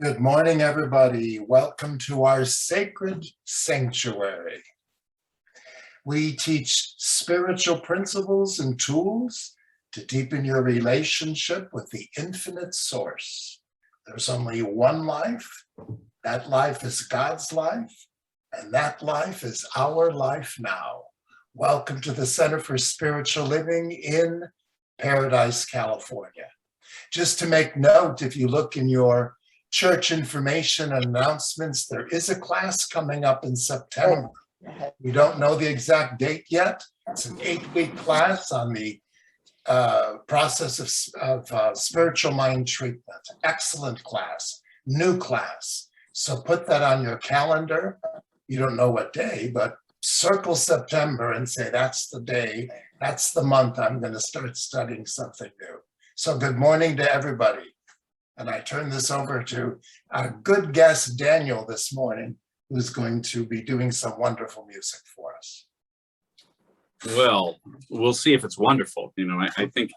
Good morning, everybody. Welcome to our sacred sanctuary. We teach spiritual principles and tools to deepen your relationship with the infinite source. There's only one life. That life is God's life, and that life is our life now. Welcome to the Center for Spiritual Living in Paradise, California. Just to make note, if you look in your church information and announcements, there is a class coming up in September. We don't know the exact date yet. It's an 8-week class on the process of spiritual mind treatment. Excellent class, new class. So put that on your calendar. You don't know what day, but circle September and say, that's the day, that's the month I'm going to start studying something new. So good morning to everybody. And I turn this over to our good guest, Daniel, this morning, who's going to be doing some wonderful music for us. Well, we'll see if it's wonderful. You know, I think,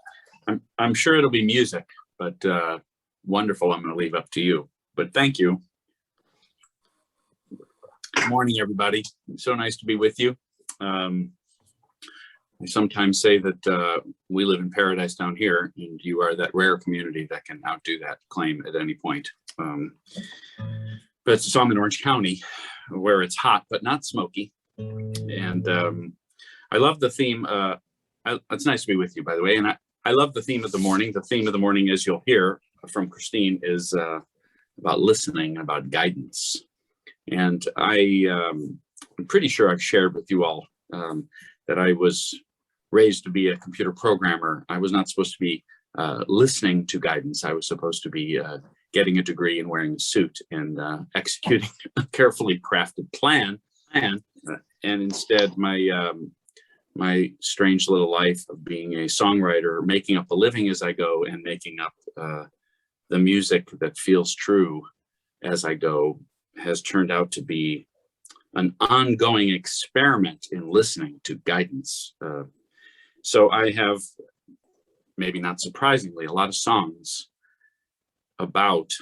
I'm sure it'll be music, but wonderful, I'm going to leave up to you. But thank you. Good morning, everybody. So nice to be with you. We sometimes say that we live in paradise down here, and you are that rare community that can outdo that claim at any point. But so I'm in Orange County, where it's hot but not smoky, and I love the theme. It's nice to be with you, by the way, and I love the theme of the morning. The theme of the morning, as you'll hear from Christine, is about listening, about guidance, and I'm pretty sure I've shared with you all that I was raised to be a computer programmer. I was not supposed to be listening to guidance. I was supposed to be getting a degree and wearing a suit and executing a carefully crafted plan. And instead, my strange little life of being a songwriter, making up a living as I go and making up the music that feels true as I go, has turned out to be an ongoing experiment in listening to guidance. So I have, maybe not surprisingly, a lot of songs about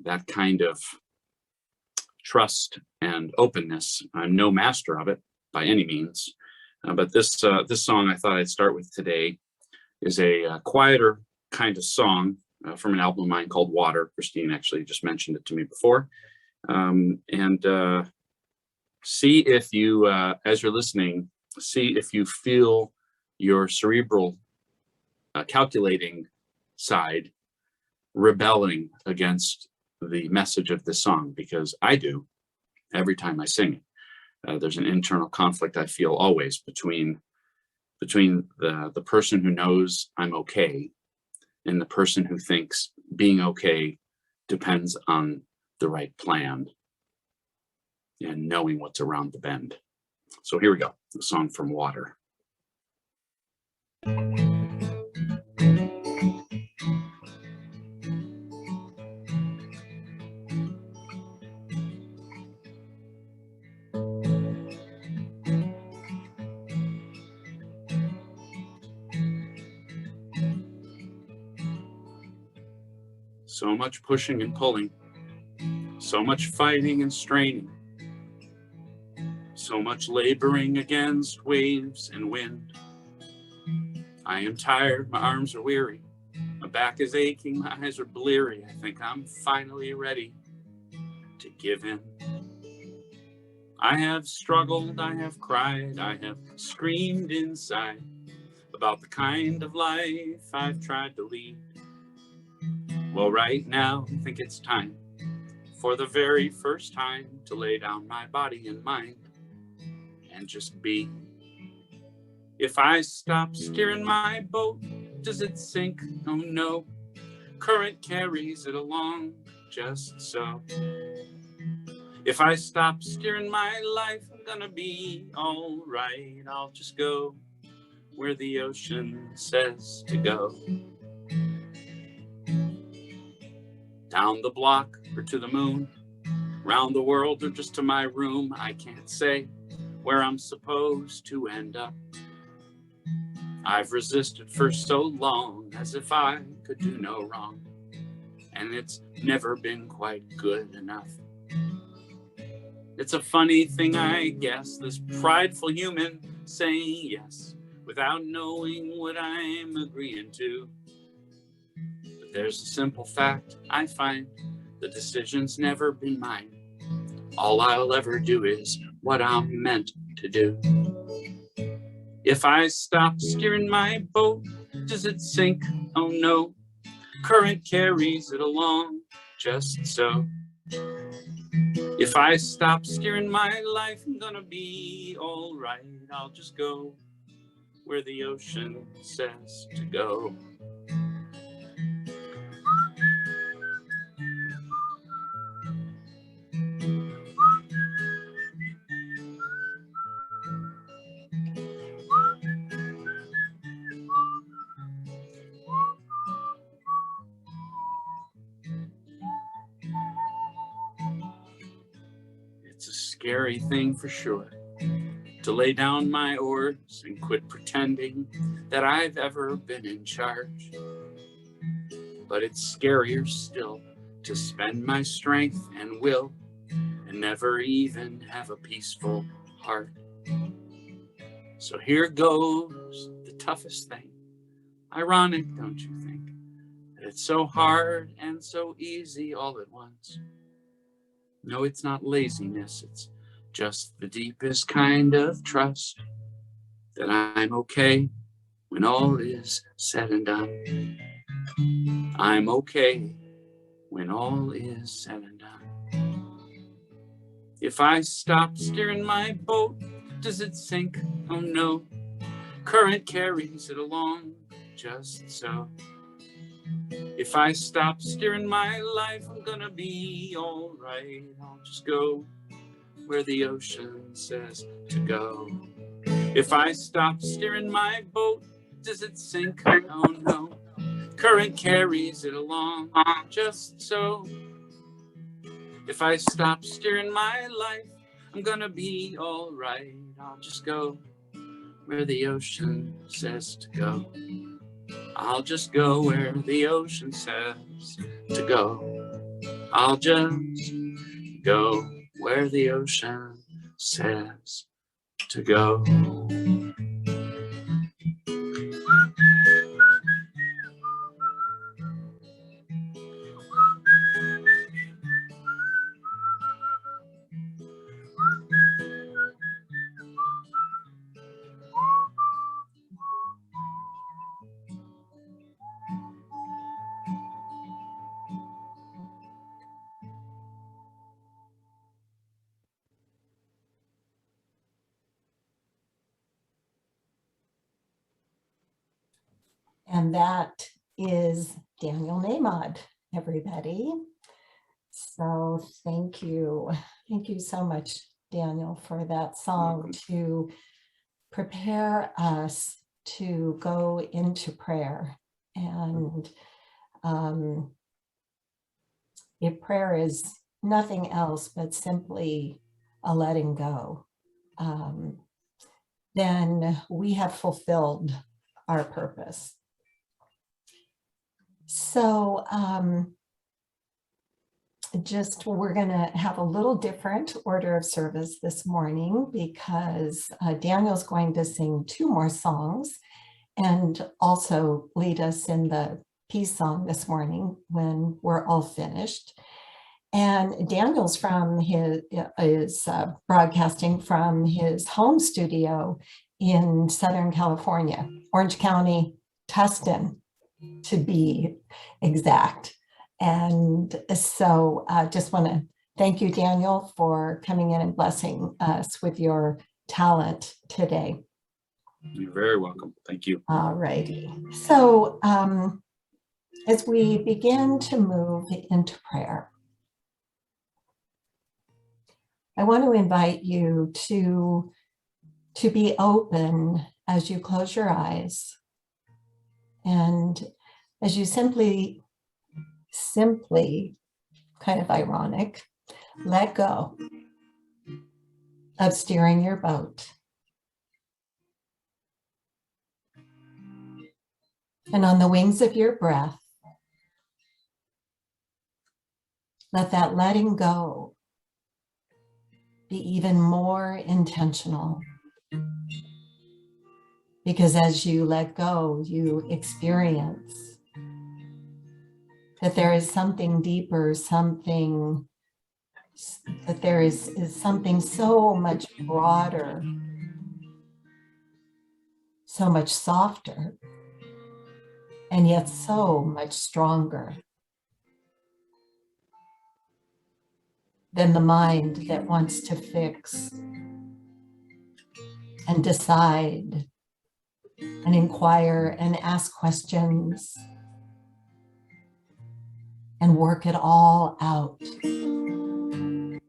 that kind of trust and openness. I'm no master of it by any means, but this song I thought I'd start with today is a quieter kind of song from an album of mine called Water. Christine actually just mentioned it to me before. See if you, as you're listening, see if you feel your cerebral calculating side rebelling against the message of this song, because I do every time I sing it. There's an internal conflict I feel always between the person who knows I'm okay and the person who thinks being okay depends on the right plan and knowing what's around the bend. So here we go, the song from Water. So much pushing and pulling, so much fighting and straining, so much laboring against waves and wind. I am tired, my arms are weary, my back is aching, my eyes are bleary. I think I'm finally ready to give in. I have struggled, I have cried, I have screamed inside about the kind of life I've tried to lead. Well, right now, I think it's time, for the very first time, to lay down my body and mind and just be. If I stop steering my boat, does it sink? Oh no, current carries it along just so. If I stop steering my life, I'm gonna be all right. I'll just go where the ocean says to go. Down the block or to the moon, round the world or just to my room. I can't say where I'm supposed to end up. I've resisted for so long, as if I could do no wrong. and it's never been quite good enough. It's a funny thing, I guess, this prideful human saying yes without knowing what I'm agreeing to. But there's a simple fact I find, the decision's never been mine. All I'll ever do is what I'm meant to do. If I stop steering my boat, does it sink? Oh no, current carries it along just so. If I stop steering my life, I'm gonna be all right. I'll just go where the ocean says to go. It's a scary thing for sure, to lay down my oars and quit pretending that I've ever been in charge. But it's scarier still to spend my strength and will and never even have a peaceful heart. So here goes the toughest thing. Ironic, don't you think, that it's so hard and so easy all at once? No, it's not laziness, it's just the deepest kind of trust that I'm okay when all is said and done. I'm okay when all is said and done. If I stop steering my boat, does it sink? Oh no, current carries it along just so. If I stop steering my life, I'm gonna be all right. I'll just go where the ocean says to go. If I stop steering my boat, does it sink? Oh no, current carries it along just so. If I stop steering my life, I'm gonna be all right. I'll just go where the ocean says to go. I'll just go where the ocean says to go. I'll just go where the ocean says to go. And that is Daniel Nahmod, everybody. So thank you. Thank you so much, Daniel, for that song to prepare us to go into prayer. And if prayer is nothing else but simply a letting go, then we have fulfilled our purpose. So we're going to have a little different order of service this morning because Daniel's going to sing 2 more songs and also lead us in the peace song this morning when we're all finished. And Daniel's is broadcasting from his home studio in Southern California, Orange County, Tustin, to be exact. And so I just want to thank you, Daniel, for coming in and blessing us with your talent today. You're very welcome. Thank you. All righty. So as we begin to move into prayer, I want to invite you to be open as you close your eyes and as you simply, kind of ironic, let go of steering your boat. And on the wings of your breath, let that letting go be even more intentional. Because as you let go, you experience that there is something deeper, that there is something so much broader, so much softer, and yet so much stronger than the mind that wants to fix and decide and inquire and ask questions and work it all out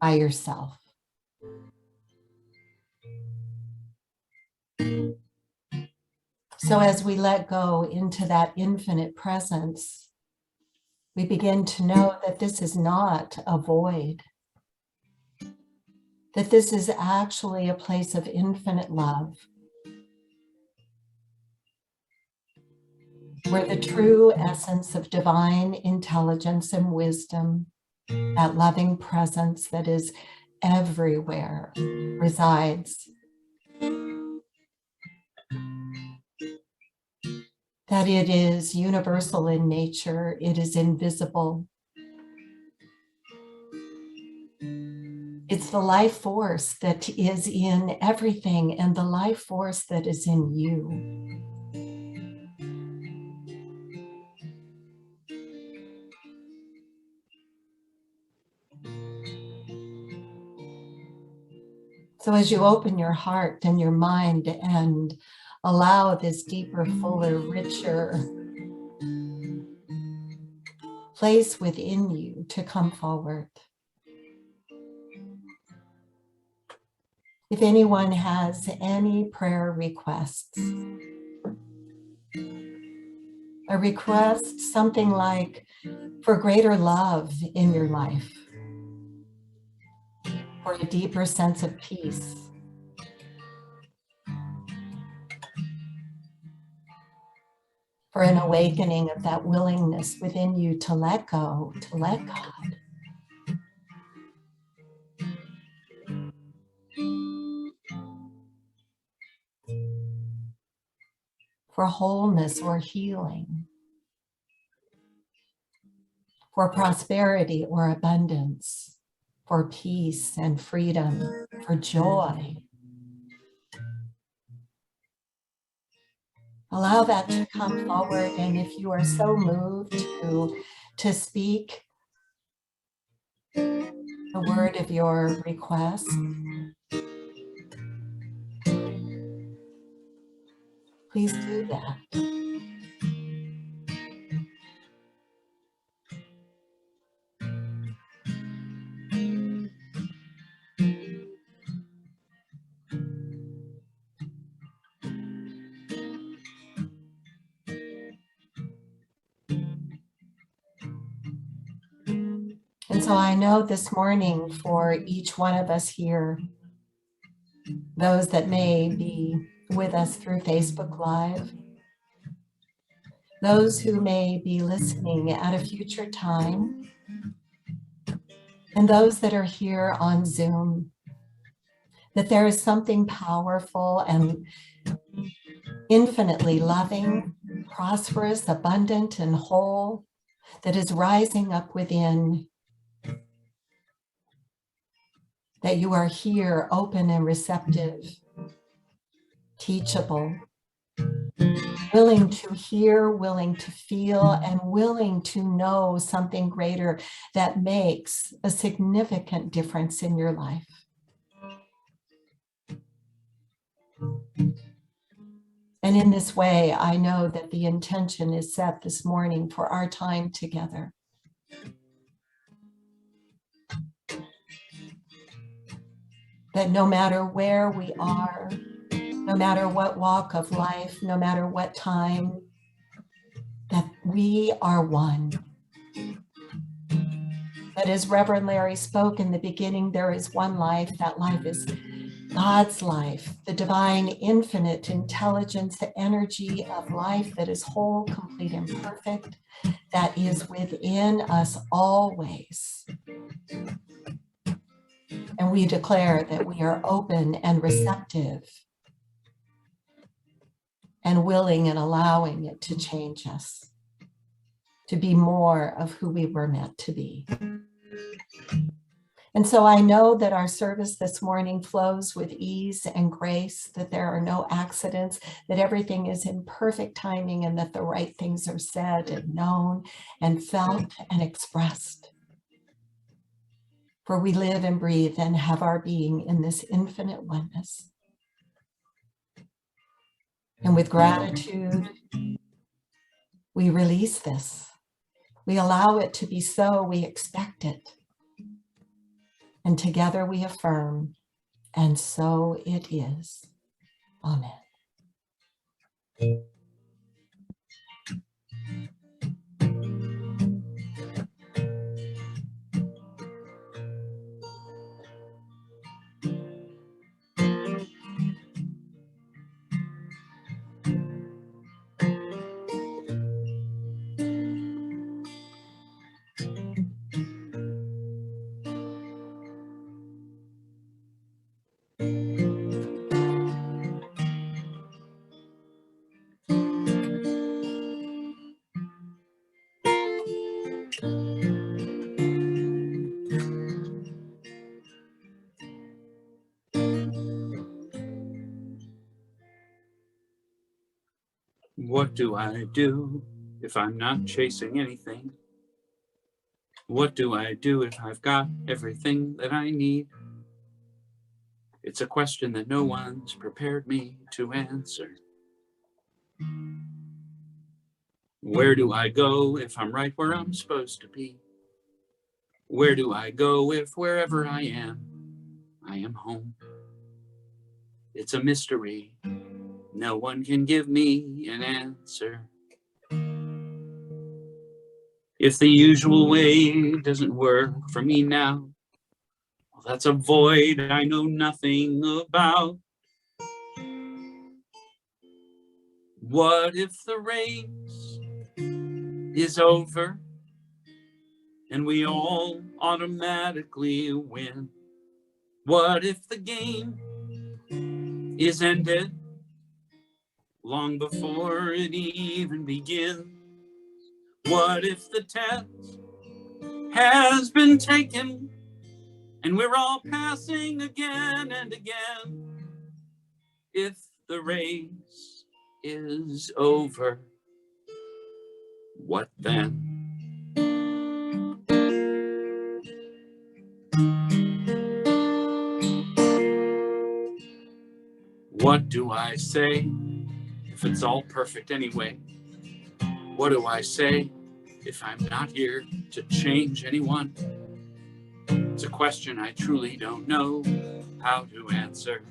by yourself. So as we let go into that infinite presence, we begin to know that this is not a void, that this is actually a place of infinite love, where the true essence of divine intelligence and wisdom, that loving presence that is everywhere, resides. That it is universal in nature, it is invisible. It's the life force that is in everything and the life force that is in you. So as you open your heart and your mind and allow this deeper, fuller, richer place within you to come forward. If anyone has any prayer requests, a request, something like for greater love in your life, for a deeper sense of peace, for an awakening of that willingness within you to let go, to let God. For wholeness or healing, for prosperity or abundance, for peace and freedom, for joy. Allow that to come forward, and if you are so moved to speak the word of your request, please do that. And so I know this morning for each one of us here, those that may be with us through Facebook Live, those who may be listening at a future time, and those that are here on Zoom, that there is something powerful and infinitely loving, prosperous, abundant, and whole that is rising up within, that you are here open and receptive, teachable, willing to hear, willing to feel, and willing to know something greater that makes a significant difference in your life. And in this way, I know that the intention is set this morning for our time together. That no matter where we are, no matter what walk of life, no matter what time, that we are one. That as Reverend Larry spoke in the beginning, there is one life. That life is God's life, the divine, infinite intelligence, the energy of life that is whole, complete, and perfect, that is within us always. And we declare that we are open and receptive and willing and allowing it to change us, to be more of who we were meant to be. And so I know that our service this morning flows with ease and grace, that there are no accidents, that everything is in perfect timing, and that the right things are said and known and felt and expressed. For we live and breathe and have our being in this infinite oneness. And with gratitude, we release this. We allow it to be so. We expect it. And together we affirm, and so it is. Amen. What do I do if I'm not chasing anything? What do I do if I've got everything that I need? It's a question that no one's prepared me to answer. Where do I go if I'm right where I'm supposed to be? Where do I go if wherever I am home? It's a mystery. No one can give me an answer. If the usual way doesn't work for me now, well, that's a void I know nothing about. What if the race is over and we all automatically win? What if the game is ended long before it even begins? What if the test has been taken and we're all passing again and again? If the race is over, what then? What do I say if it's all perfect anyway? What do I say if I'm not here to change anyone? It's a question I truly don't know how to answer.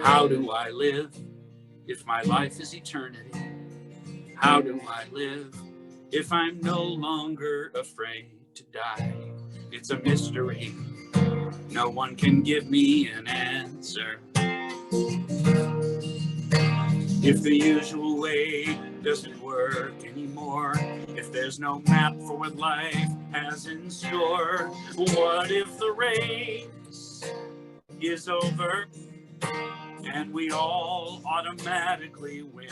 How do I live if my life is eternity? How do I live if I'm no longer afraid to die? It's a mystery. No one can give me an answer. If the usual way doesn't work anymore, if there's no map for what life has in store, what if the race is over and we all automatically win?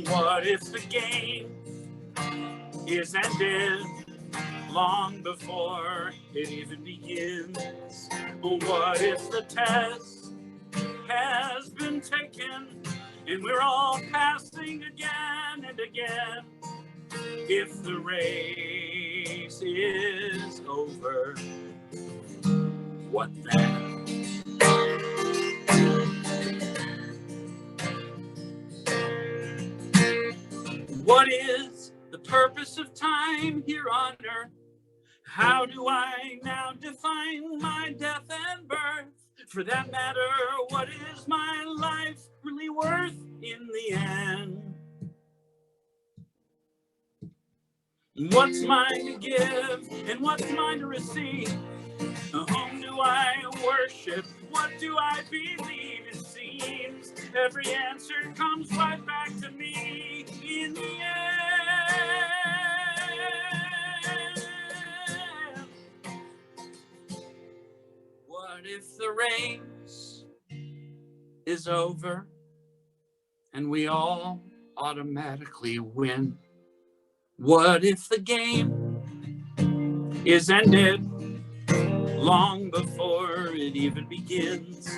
What if the game is ended long before it even begins? What if the test has been taken and we're all passing again and again? If the race is over, what then? What is the purpose of time here on earth? How do I now define my death and birth? For that matter, what is my life really worth in the end? What's mine to give and what's mine to receive? Whom do I worship? What do I believe? It seems every answer comes right back to me in the end. if the race is over and we all automatically win? What if the game is ended long before it even begins?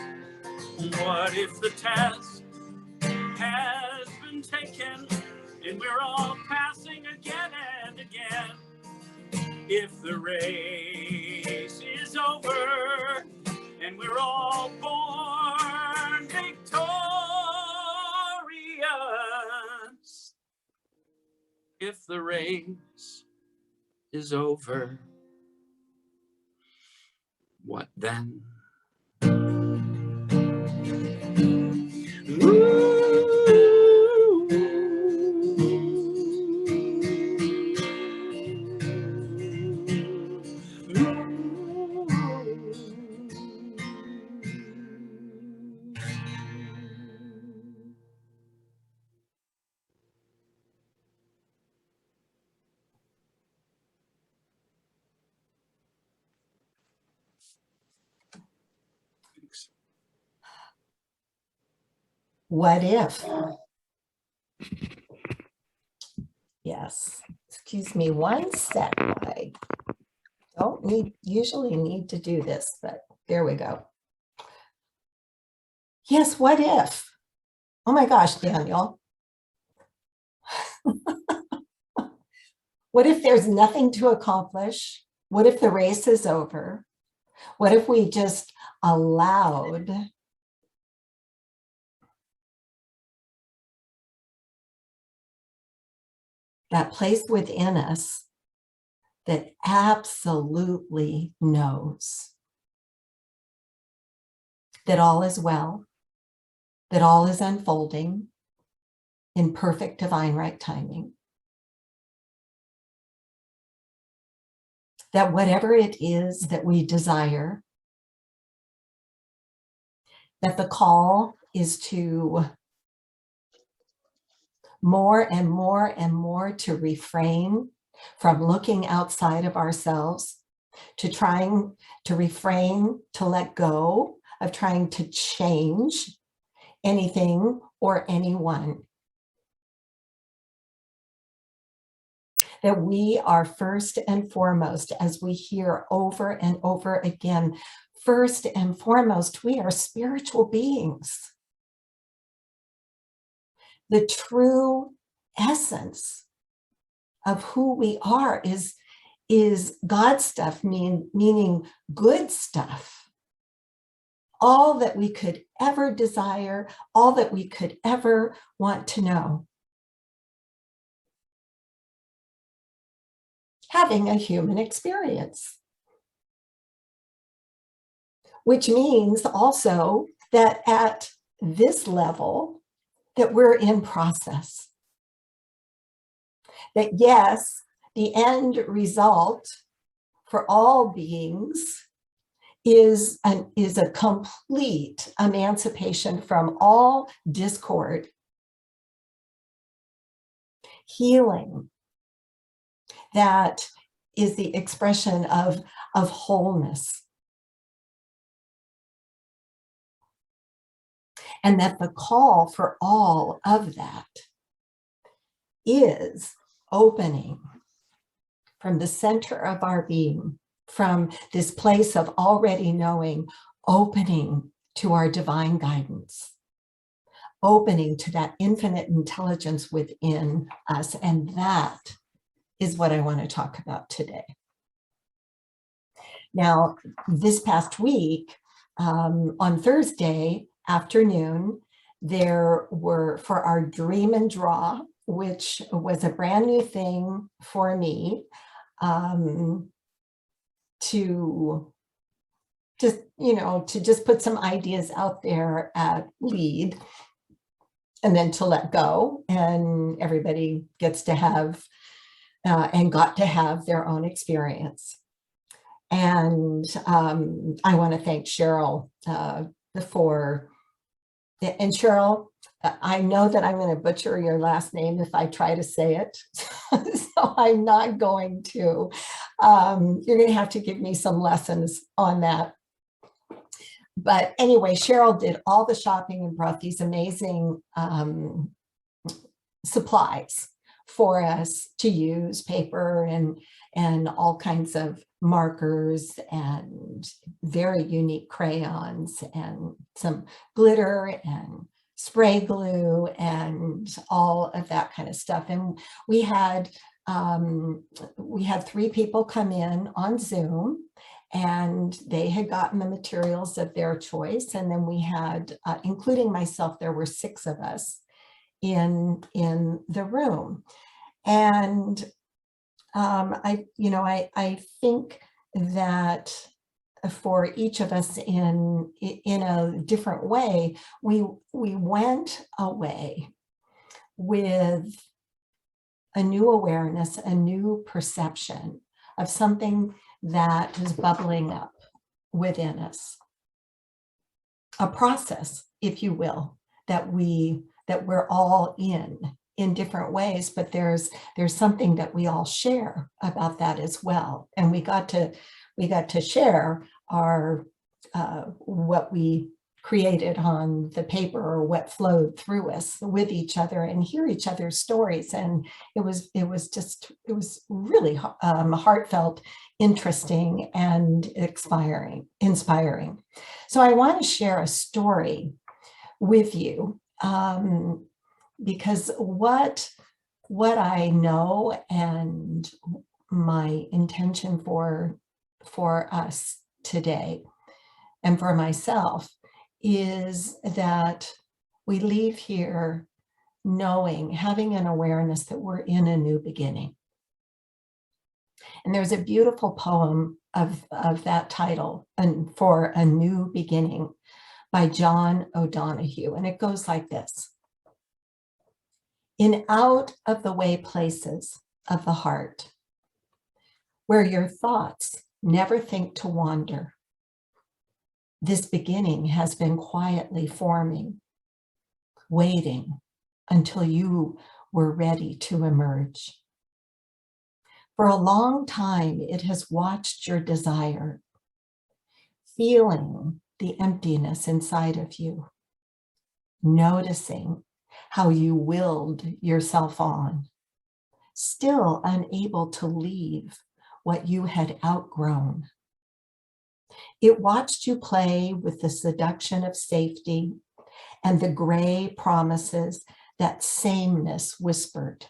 What if the test has been taken and we're all passing again and again? If the race is over and we're all born victorious, if the race is over, what then? What if? Yes, excuse me one sec. I don't usually need to do this, but there we go. Yes, what if? Oh my gosh, Daniel. What if there's nothing to accomplish? What if the race is over? What if we just allowed that place within us that absolutely knows that all is well, that all is unfolding in perfect divine right timing, that whatever it is that we desire, that the call is to more and more and more to refrain from looking outside of ourselves, to trying to refrain, to let go of trying to change anything or anyone. That we are first and foremost, as we hear over and over again, first and foremost, we are spiritual beings. The true essence of who we are is God stuff, meaning good stuff. All that we could ever desire, all that we could ever want to know. Having a human experience. Which means also that at this level, that we're in process. That yes, the end result for all beings is a complete emancipation from all discord, healing. That is the expression of wholeness. And that the call for all of that is opening from the center of our being, from this place of already knowing, opening to our divine guidance, opening to that infinite intelligence within us. And that is what I want to talk about today. Now, this past week, on Thursday afternoon, there were, for our Dream and Draw, which was a brand new thing for me, to just put some ideas out there at lead and then to let go, and everybody gets to have and got to have their own experience. And I want to thank Cheryl and Cheryl, I know that I'm going to butcher your last name if I try to say it, so I'm not going to. You're going to have to give me some lessons on that. But anyway, Cheryl did all the shopping and brought these amazing supplies for us to use, paper and all kinds of markers and very unique crayons and some glitter and spray glue and all of that kind of stuff. And we had 3 people come in on Zoom, and they had gotten the materials of their choice. And then we had, including myself, there were 6 of us in the room. And I think that for each of us in a different way, we went away with a new awareness, a new perception of something that is bubbling up within us. A process, if you will, that we're all in different ways, but there's something that we all share about that as well. And we got to share our what we created on the paper or what flowed through us with each other and hear each other's stories. And it was really heartfelt, interesting, and inspiring. So I want to share a story with you, because what I know and my intention for us today and for myself is that we leave here knowing, having an awareness that we're in a new beginning. And there's a beautiful poem of that title, and for a new beginning, by John O'Donohue. And it goes like this: in out of the way places of the heart, where your thoughts never think to wander, this beginning has been quietly forming, waiting until you were ready to emerge. For a long time, it has watched your desire, feeling the emptiness inside of you, noticing how you willed yourself on, still unable to leave what you had outgrown. It watched you play with the seduction of safety and the gray promises that sameness whispered,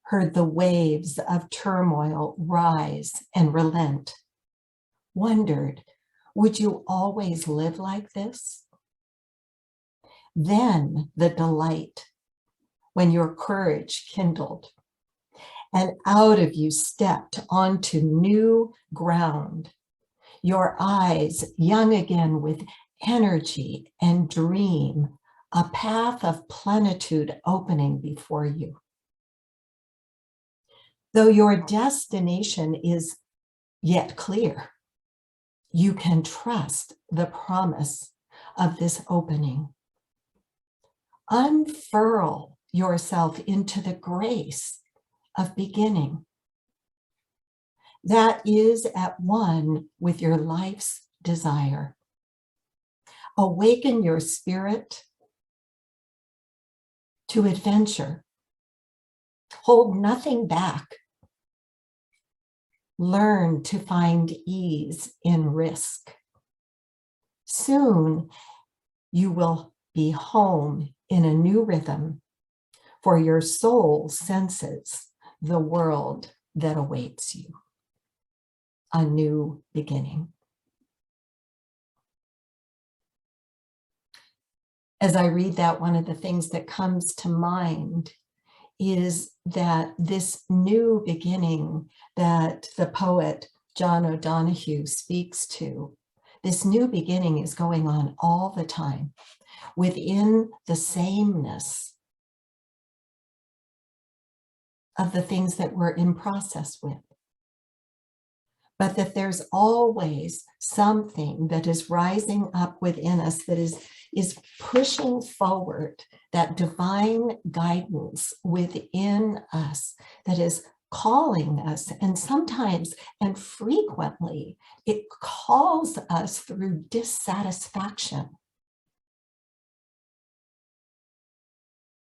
heard the waves of turmoil rise and relent, wondered, would you always live like this? Then the delight when your courage kindled and out of you stepped onto new ground, your eyes young again with energy and dream, a path of plenitude opening before you. Though your destination is yet clear, you can trust the promise of this opening. Unfurl yourself into the grace of beginning that is at one with your life's desire. Awaken your spirit to adventure. Hold nothing back. Learn to find ease in risk. Soon you will be home in a new rhythm, for your soul senses the world that awaits you. A new beginning. As I read that, one of the things that comes to mind is that this new beginning that the poet John O'Donohue speaks to, this new beginning is going on all the time within the sameness of the things that we're in process with. But that there's always something that is rising up within us that is pushing forward that divine guidance within us that is calling us, and sometimes and frequently, it calls us through dissatisfaction.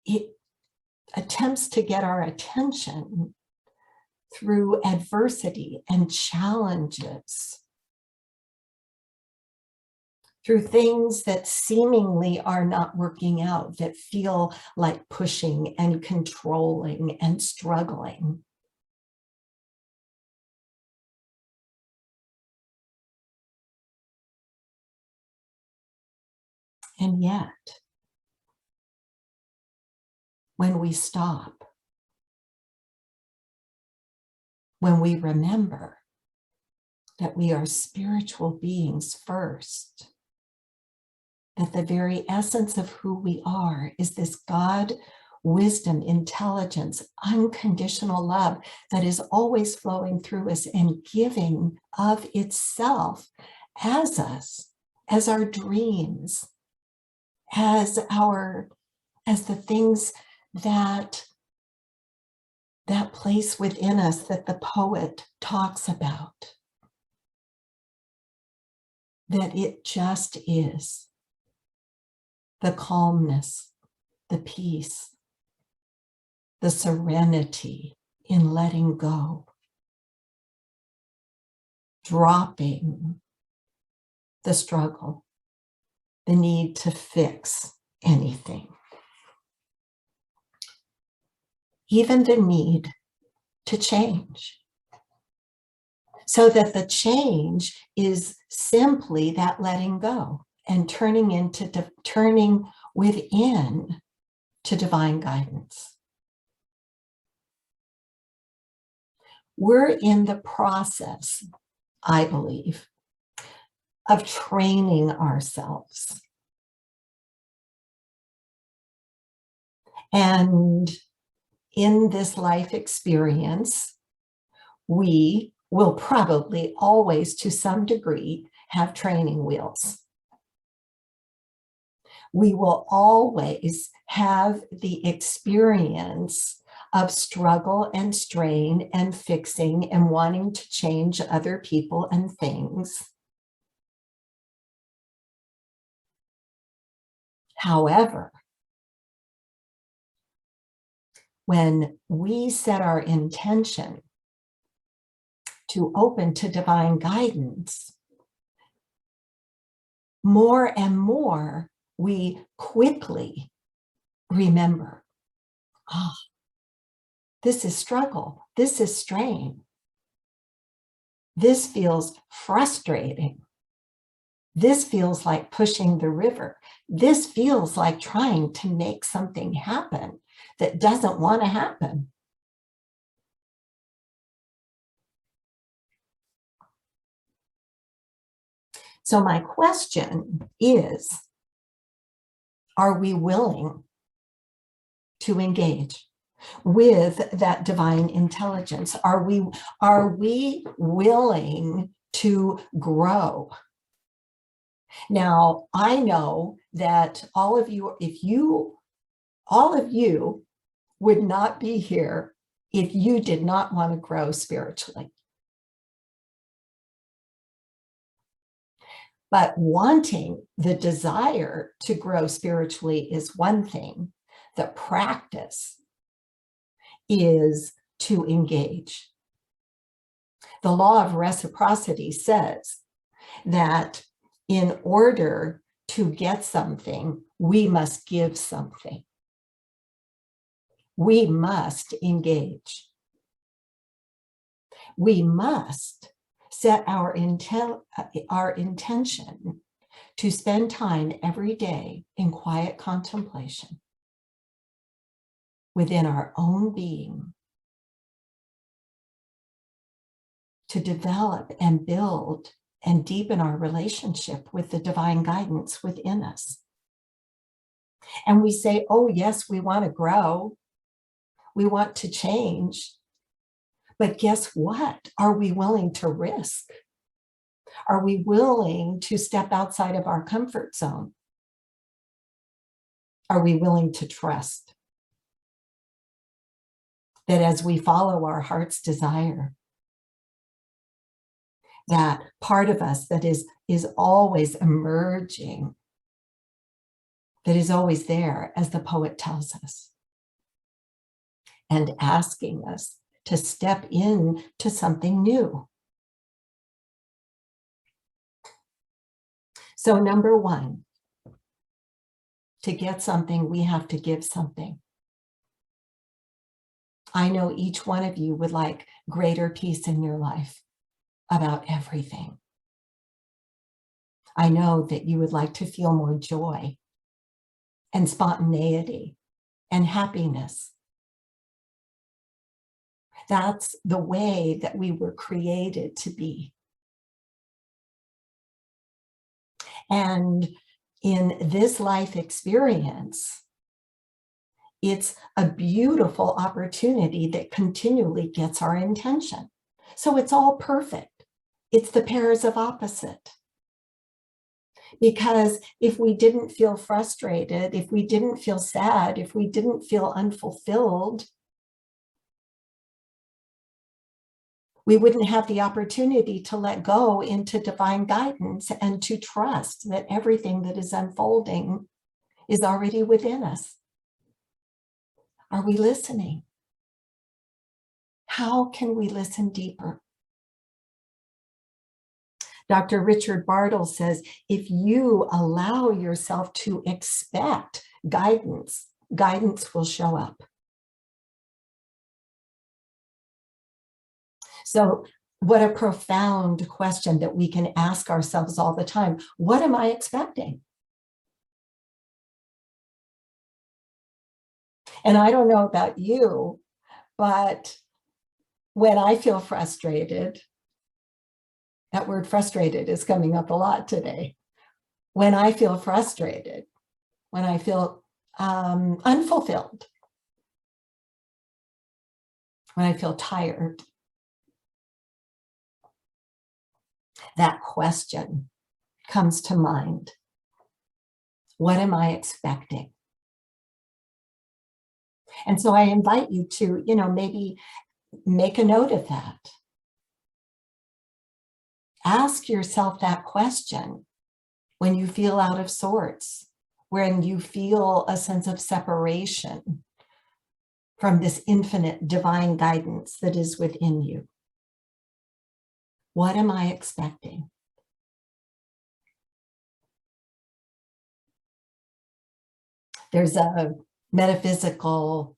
It attempts to get our attention through adversity and challenges, through things that seemingly are not working out, that feel like pushing and controlling and struggling. And yet, when we stop, when we remember that we are spiritual beings first, that the very essence of who we are is this God, wisdom, intelligence, unconditional love that is always flowing through us and giving of itself as us, as our dreams, as the things that place within us that the poet talks about, that it just is. The calmness, the peace, the serenity in letting go, dropping the struggle, the need to fix anything, even the need to change, so that the change is simply that letting go and turning within to divine guidance. We're in the process, I believe, of training ourselves. And in this life experience, we will probably always, to some degree, have training wheels. We will always have the experience of struggle and strain and fixing and wanting to change other people and things. However, when we set our intention to open to divine guidance, more and more we quickly remember, oh, this is struggle, this is strain, this feels frustrating, this feels like pushing the river, this feels like trying to make something happen that doesn't want to happen. So my question is, are we willing to engage with that divine intelligence? Are we willing to grow? Now, I know that all of you would not be here if you did not want to grow spiritually. But wanting, the desire to grow spiritually is one thing. The practice is to engage. The law of reciprocity says that in order to get something, we must give something. We must engage. We must set our intention to spend time every day in quiet contemplation within our own being, to develop and build and deepen our relationship with the divine guidance within us. And we say, oh yes, we want to grow, we want to change. But guess what? Are we willing to risk? Are we willing to step outside of our comfort zone? Are we willing to trust? that as we follow our heart's desire, that part of us that is always emerging, that is always there, as the poet tells us, and asking us to step in to something new. So number one, to get something, we have to give something. I know each one of you would like greater peace in your life about everything. I know that you would like to feel more joy and spontaneity and happiness. That's the way that we were created to be. And in this life experience, it's a beautiful opportunity that continually gets our intention. So it's all perfect. It's the pairs of opposite. Because if we didn't feel frustrated, if we didn't feel sad, if we didn't feel unfulfilled, we wouldn't have the opportunity to let go into divine guidance and to trust that everything that is unfolding is already within us. Are we listening? How can we listen deeper? Dr. Richard Bartle says, if you allow yourself to expect guidance, guidance will show up. So what a profound question that we can ask ourselves all the time. What am I expecting? And I don't know about you, but when I feel frustrated, that word frustrated is coming up a lot today. When I feel frustrated, when I feel unfulfilled, when I feel tired, that question comes to mind. What am I expecting? And so I invite you to, maybe make a note of that. Ask yourself that question when you feel out of sorts, when you feel a sense of separation from this infinite divine guidance that is within you. What am I expecting? There's a metaphysical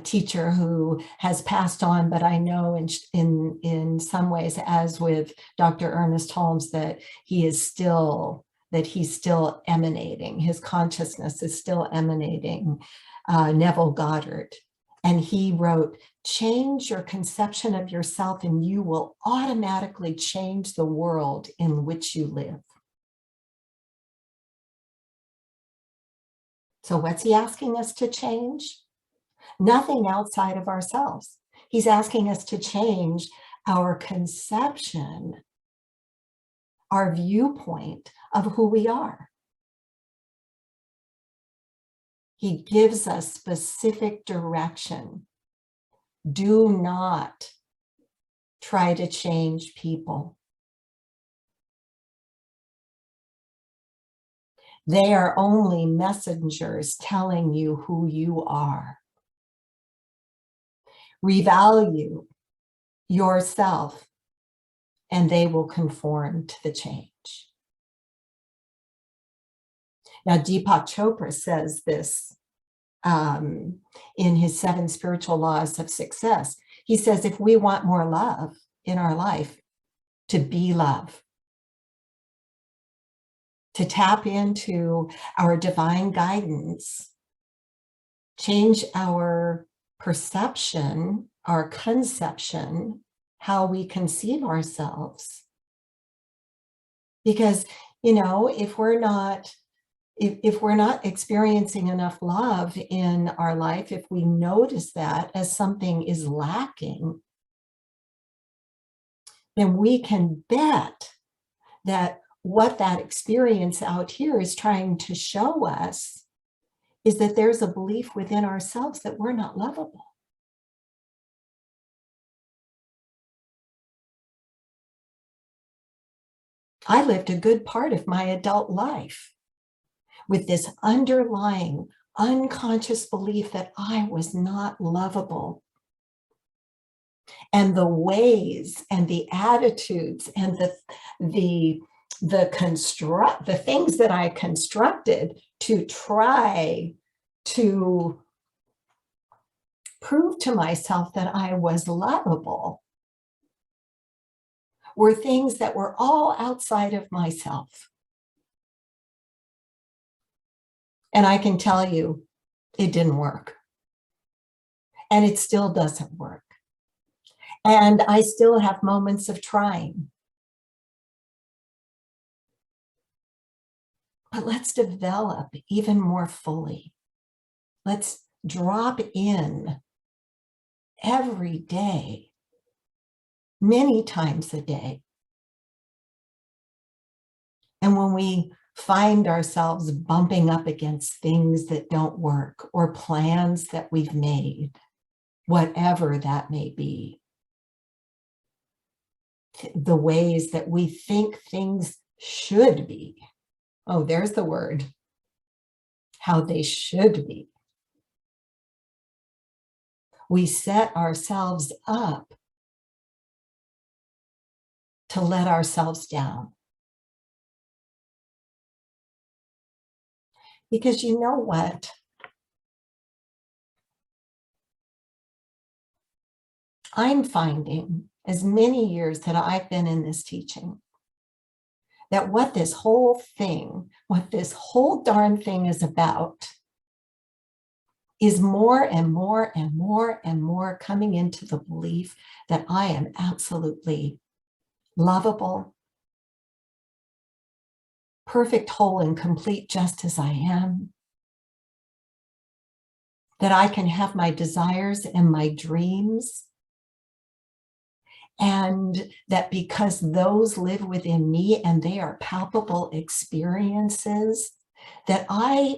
teacher who has passed on, but I know in some ways, as with Dr. Ernest Holmes, that he's still emanating. His consciousness is still emanating. Neville Goddard. And he wrote, change your conception of yourself and you will automatically change the world in which you live. So what's he asking us to change? Nothing outside of ourselves. He's asking us to change our conception, our viewpoint of who we are. He gives us specific direction. Do not try to change people. They are only messengers telling you who you are. Revalue yourself, and they will conform to the change. Now, Deepak Chopra says this in his 7 spiritual laws of success. He says, if we want more love in our life, to be love, to tap into our divine guidance, change our perception, our conception, how we conceive ourselves. Because, if we're not experiencing enough love in our life, if we notice that as something is lacking, then we can bet that what that experience out here is trying to show us is that there's a belief within ourselves that we're not lovable. I lived a good part of my adult life with this underlying unconscious belief that I was not lovable. And the ways and the attitudes and the things that I constructed to try to prove to myself that I was lovable were things that were all outside of myself. And I can tell you, it didn't work. And it still doesn't work. And I still have moments of trying. But let's develop even more fully. Let's drop in every day, many times a day. And when we find ourselves bumping up against things that don't work or plans that we've made, whatever that may be, the ways that we think things should be. Oh, there's the word. How they should be. We set ourselves up to let ourselves down. Because you know what? I'm finding, as many years that I've been in this teaching, that what this whole darn thing is about is more and more and more and more coming into the belief that I am absolutely lovable, perfect, whole, and complete just as I am, that I can have my desires and my dreams, and that because those live within me and they are palpable experiences, that I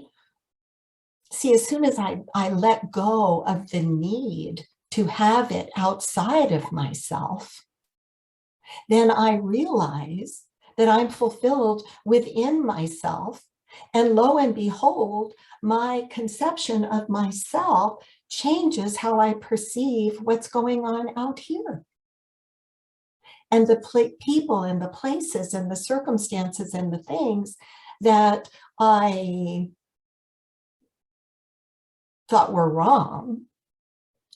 see, as soon as I let go of the need to have it outside of myself, then I realize that I'm fulfilled within myself. And lo and behold, my conception of myself changes how I perceive what's going on out here. And the people and the places and the circumstances and the things that I thought were wrong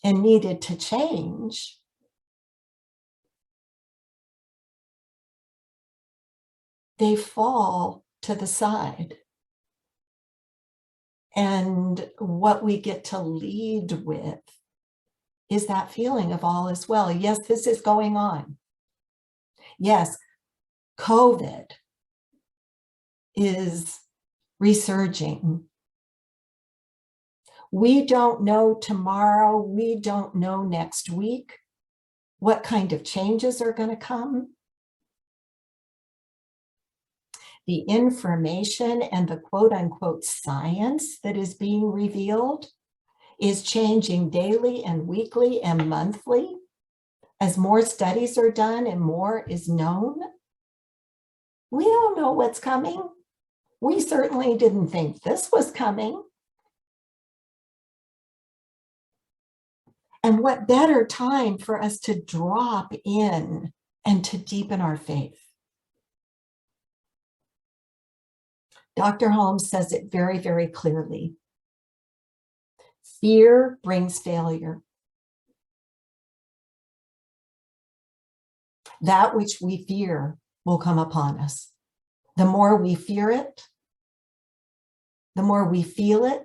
and needed to change, they fall to the side. And what we get to lead with is that feeling of all is well. Yes, this is going on. Yes, COVID is resurging. We don't know tomorrow, we don't know next week what kind of changes are going to come. The information and the quote unquote science that is being revealed is changing daily and weekly and monthly as more studies are done and more is known. We don't know what's coming. We certainly didn't think this was coming. And what better time for us to drop in and to deepen our faith? Dr. Holmes says it very, very clearly. Fear brings failure. That which we fear will come upon us. The more we fear it, the more we feel it,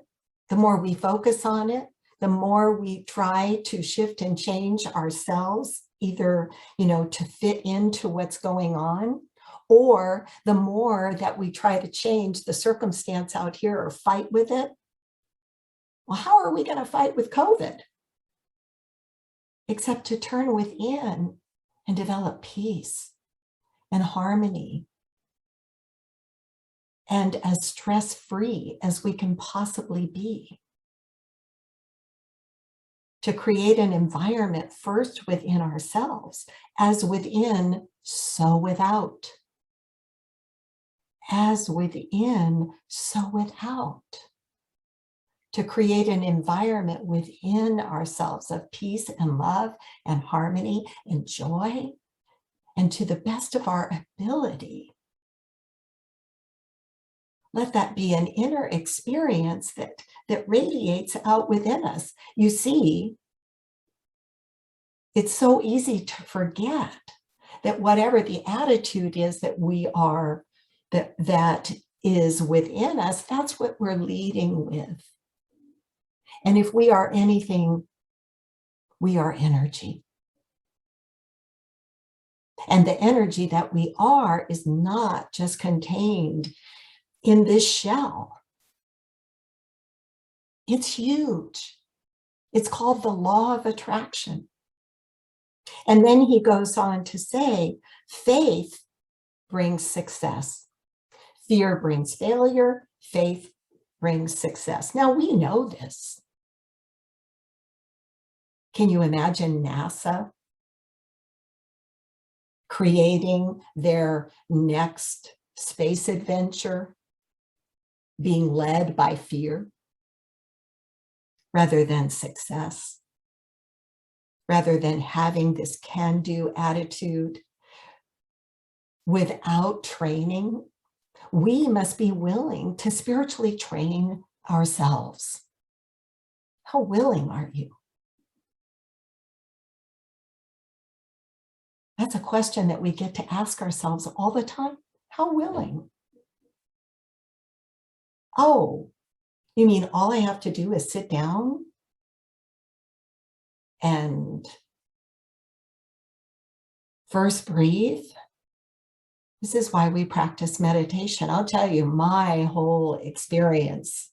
the more we focus on it, the more we try to shift and change ourselves, either, to fit into what's going on, or the more that we try to change the circumstance out here or fight with it. Well, how are we going to fight with COVID? Except to turn within and develop peace and harmony and as stress-free as we can possibly be. To create an environment first within ourselves, as within, so without. as within, so without. To create an environment within ourselves of peace and love and harmony and joy, and to the best of our ability. Let that be an inner experience that radiates out within us. You see, it's so easy to forget that whatever the attitude is that we are, that is within us, that's what we're leading with. And if we are anything, we are energy. And the energy that we are is not just contained in this shell. It's huge. It's called the law of attraction. And then he goes on to say, faith brings success. Fear brings failure. Faith brings success. Now we know this. Can you imagine NASA creating their next space adventure being led by fear rather than success, rather than having this can-do attitude without training? We must be willing to spiritually train ourselves. How willing are you? That's a question that we get to ask ourselves all the time. How willing? Oh, you mean all I have to do is sit down and first breathe? This is why we practice meditation. I'll tell you, my whole experience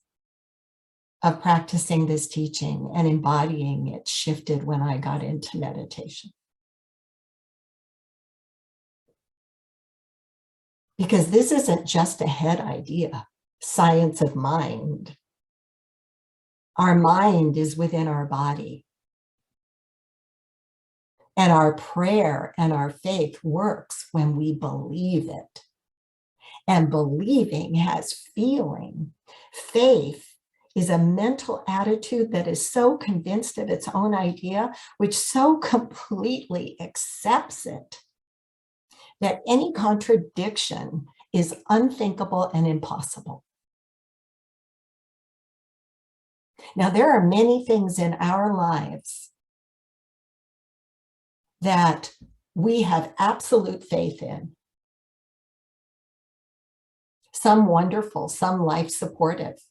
of practicing this teaching and embodying it shifted when I got into meditation. Because this isn't just a head idea, science of mind. Our mind is within our body. And our prayer and our faith works when we believe it. And believing has feeling. Faith is a mental attitude that is so convinced of its own idea, which so completely accepts it, that any contradiction is unthinkable and impossible. Now, there are many things in our lives that we have absolute faith in. Some wonderful, some life supportive.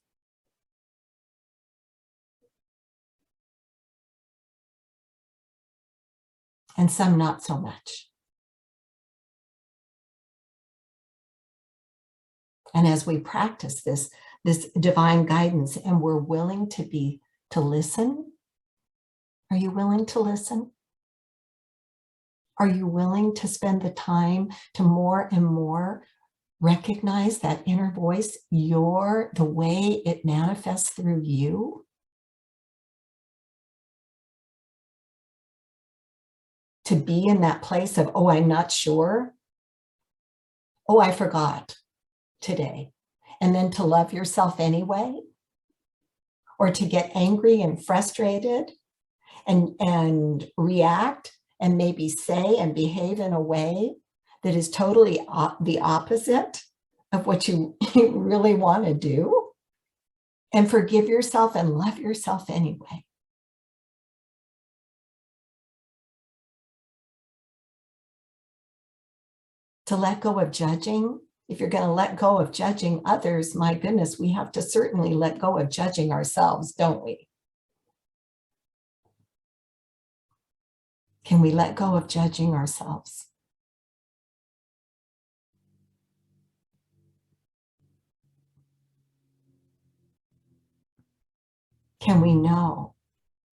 And some not so much. And as we practice this divine guidance and we're willing to listen, are you willing to listen? Are you willing to spend the time to more and more recognize that inner voice, the way it manifests through you? To be in that place of, oh, I'm not sure. Oh, I forgot today. And then to love yourself anyway? Or to get angry and frustrated and react and maybe say and behave in a way that is totally the opposite of what you really want to do? And forgive yourself and love yourself anyway. To let go of judging. If you're going to let go of judging others, my goodness, we have to certainly let go of judging ourselves, don't we? Can we let go of judging ourselves? Can we know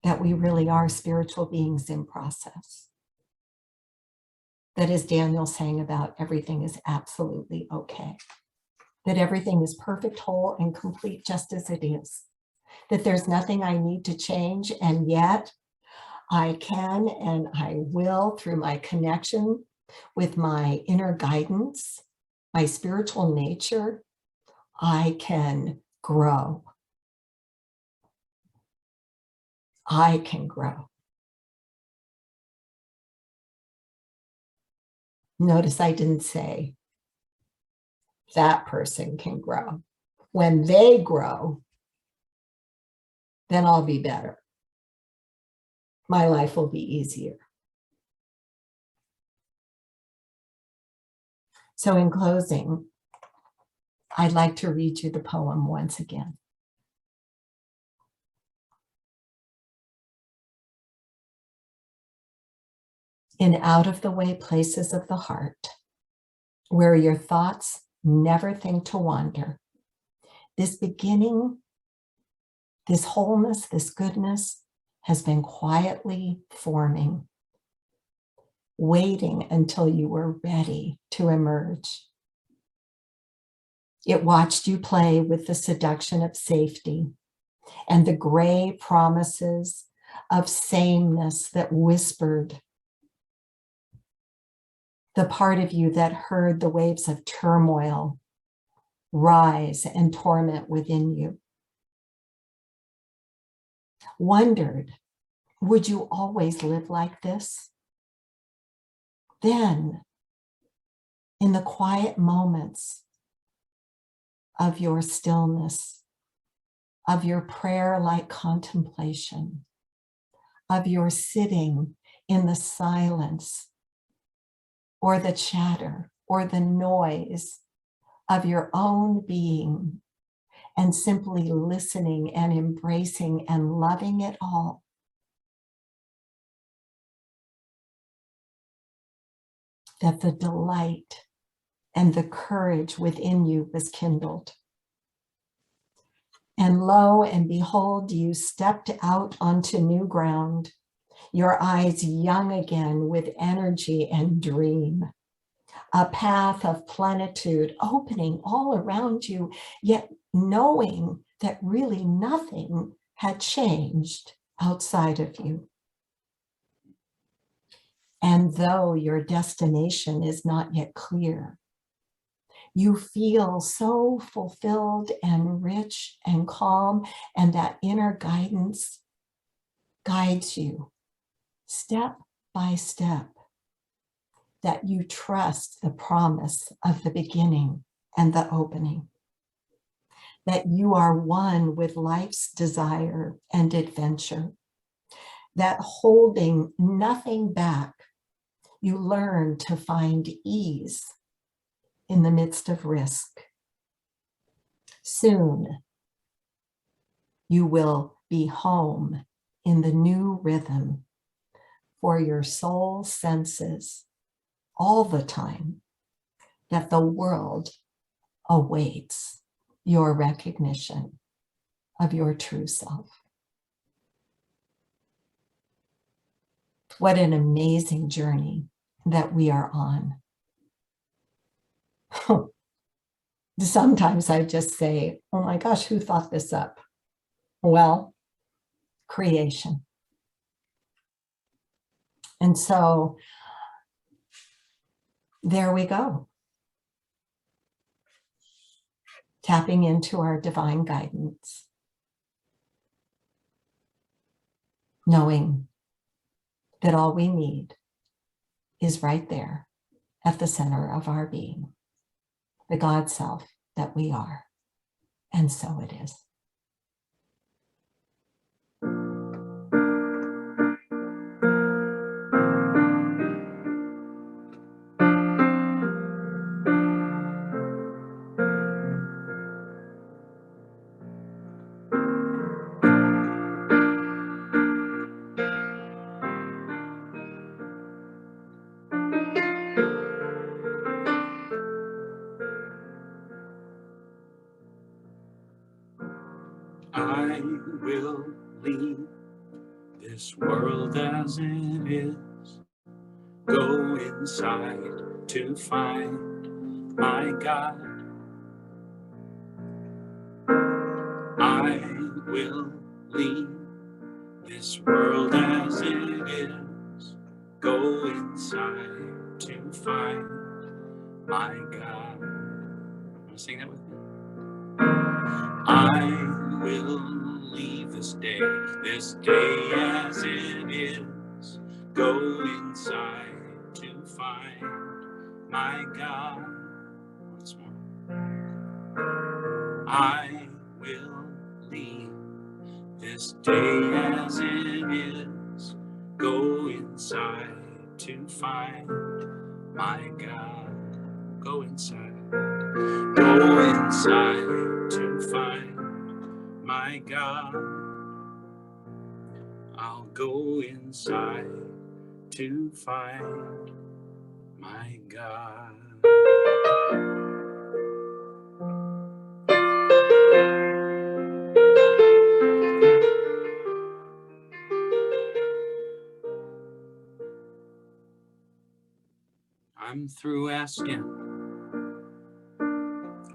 that we really are spiritual beings in process? That, as Daniel sang about, everything is absolutely okay. That everything is perfect, whole, and complete just as it is. That there's nothing I need to change, and yet I can and I will, through my connection with my inner guidance, my spiritual nature, I can grow. I can grow. Notice I didn't say that person can grow. When they grow, then I'll be better. My life will be easier. So in closing, I'd like to read you the poem once again. In out-of-the-way places of the heart, where your thoughts never think to wander, this beginning, this wholeness, this goodness has been quietly forming, waiting until you were ready to emerge. It watched you play with the seduction of safety and the gray promises of sameness that whispered, the part of you that heard the waves of turmoil rise and torment within you. Wondered, would you always live like this? Then, in the quiet moments of your stillness, of your prayer-like contemplation, of your sitting in the silence, or the chatter, or the noise of your own being, and simply listening and embracing and loving it all. That the delight and the courage within you was kindled. And lo and behold, you stepped out onto new ground, your eyes young again with energy and dream. A path of plenitude opening all around you, yet knowing that really nothing had changed outside of you. And though your destination is not yet clear, you feel so fulfilled and rich and calm, and that inner guidance guides you step by step, that you trust the promise of the beginning and the opening, that you are one with life's desire and adventure, that holding nothing back, you learn to find ease in the midst of risk. Soon, you will be home in the new rhythm for your soul senses all the time that the world awaits your recognition of your true self. What an amazing journey that we are on. Sometimes I just say, oh my gosh, who thought this up? Well, creation. And so there we go. Tapping into our divine guidance. Knowing that all we need is right there at the center of our being, the God self that we are. And so it is. I will leave this world as it is, go inside to find my God. I will leave this world as it is, go inside to find my God. sing that with me? I will leave this day as it is. Go inside to find my God. Once more. I will leave this day as it is. Go inside to find my God. Go inside. Go inside to find my God. I'll go inside to find my God. I'm through asking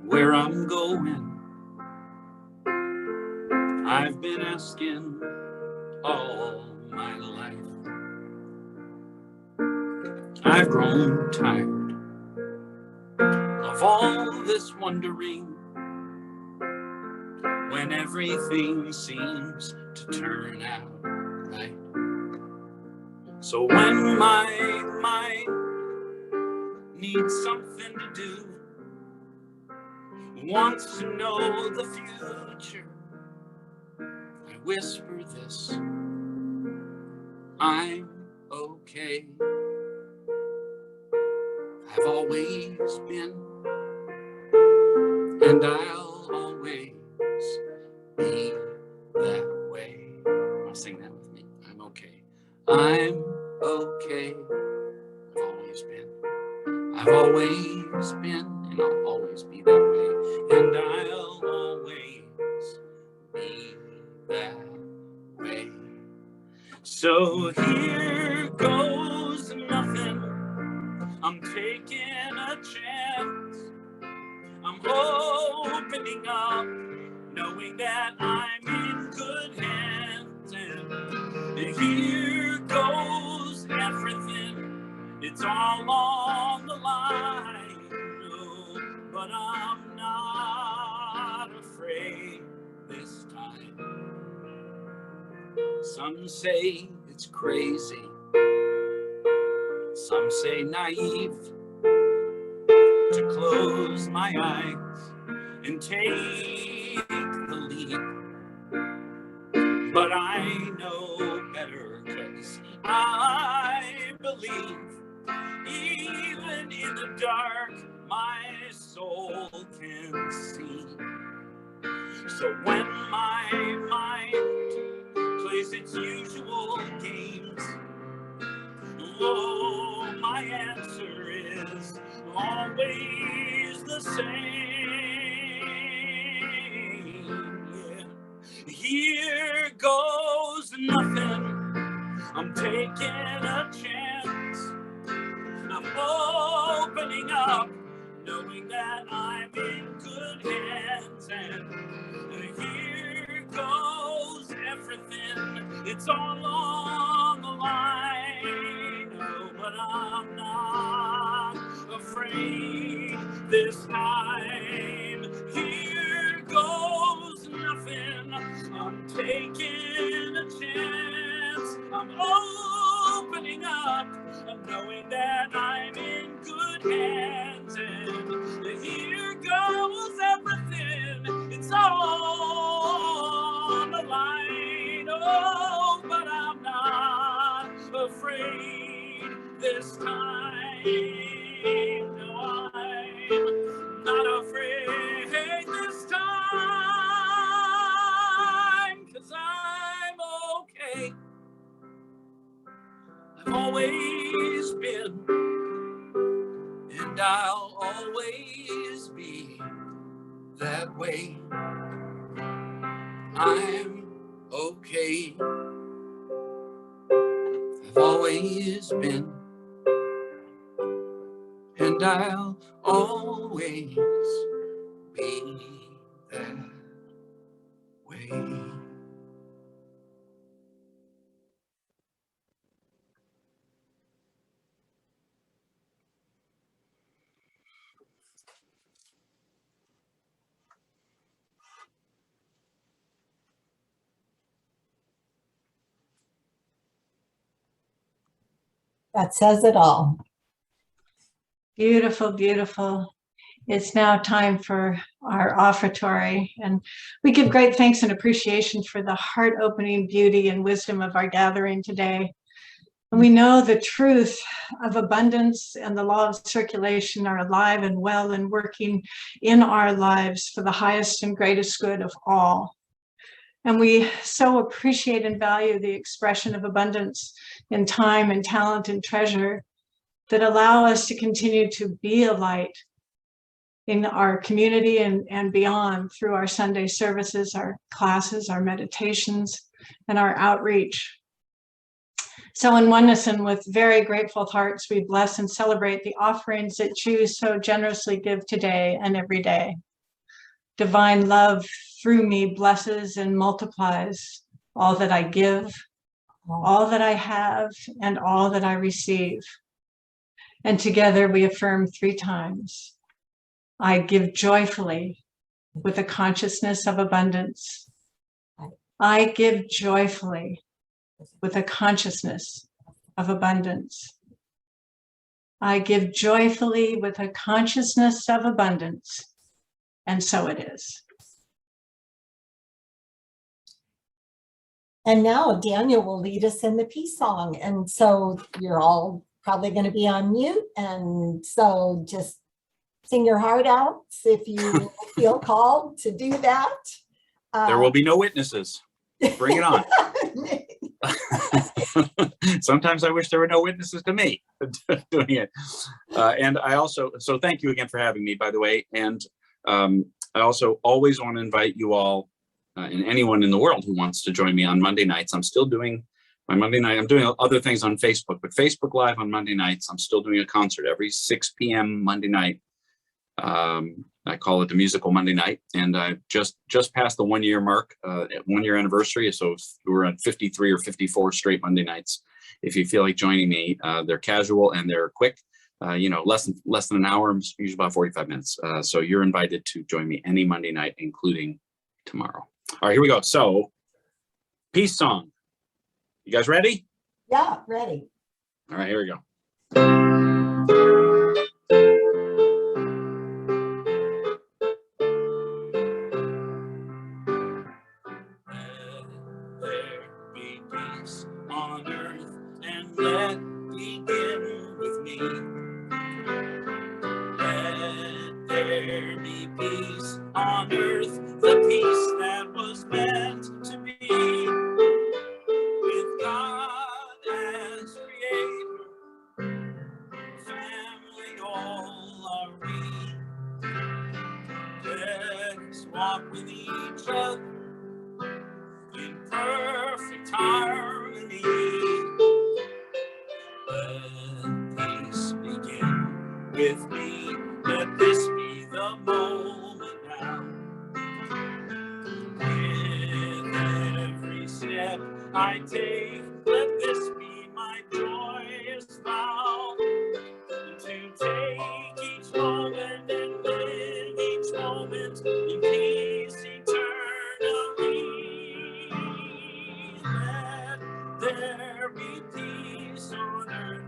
where I'm going. I've been asking all my life. I've grown tired of all this wondering when everything seems to turn out right. So when my mind needs something to do, wants to know the future, I whisper this: I'm okay. I've always been, and I'll always be that way. I'll sing that with me. I'm okay. I'm okay. I've always been, and I'll always be that way. And I'll always be that way. So here goes nothing. I'm taking a chance. I'm opening up, knowing that I'm in good hands. And here goes everything. It's all on the line, no, but I'm not afraid this time. Some say it's crazy. Some say naive to close my eyes and take the leap. But I know better, 'cause I believe even in the dark my soul can see. So when my mind plays its usual games, oh, my answer is always the same. Yeah. Here goes nothing. I'm taking a chance. I'm opening up, knowing that I'm in good hands. And here goes everything. It's all on the line. Oh, but I'm not afraid this time. Here goes nothing. I'm taking a chance. I'm opening up, knowing that I'm in good hands. And here goes everything. It's all on the line. Oh, but I'm not afraid this time. No, I'm not afraid this time, 'cause I'm okay. I've always been, and I'll always be that way. I'm okay. I've always been, and I'll always be that way. That says it all. Beautiful, beautiful. It's now time for our offertory, and we give great thanks and appreciation for the heart-opening beauty and wisdom of our gathering today. And we know the truth of abundance and the law of circulation are alive and well and working in our lives for the highest and greatest good of all. And we so appreciate and value the expression of abundance in time and talent and treasure that allow us to continue to be a light in our community and beyond through our Sunday services, our classes, our meditations, and our outreach. So in oneness and with very grateful hearts, we bless and celebrate the offerings that you so generously give today and every day. Divine love through me blesses and multiplies all that I give, all that I have, and all that I receive. And together we affirm 3 times. I give joyfully with a consciousness of abundance. I give joyfully with a consciousness of abundance. I give joyfully with a consciousness of abundance. And so it is. And now Daniel will lead us in the peace song. And so you're all probably going to be on mute. And so just sing your heart out if you feel called to do that. There will be no witnesses. Bring it on. Sometimes I wish there were no witnesses to me doing it. And I also, so thank you again for having me, by the way. And I also always want to invite you all and anyone in the world who wants to join me on Monday nights. I'm still doing my Monday night. I'm doing other things on Facebook, but Facebook Live on Monday nights. I'm still doing a concert every 6 p.m. Monday night. I call it the musical Monday night, and I just passed the 1 year mark, 1 year anniversary. So we're at 53 or 54 straight Monday nights. If you feel like joining me, they're casual and they're quick, less than an hour, usually about 45 minutes. So you're invited to join me any Monday night, including tomorrow. All right, here we go. So peace song. You guys ready? Yeah, ready. All right, here we go. On earth, and let begin with me. Let there be peace on earth, the peace that was meant to be, with God as creator, family all are we. Let us walk with each other in perfect harmony. Let peace begin with me. Let this be the moment now. With every step I take, let this be my joyous vow. To take each moment and live each moment in peace eternally. Let there be peace on earth,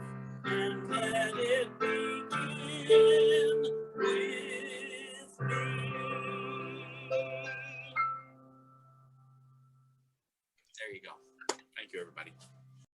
and let it begin with me. There you go. Thank you, everybody.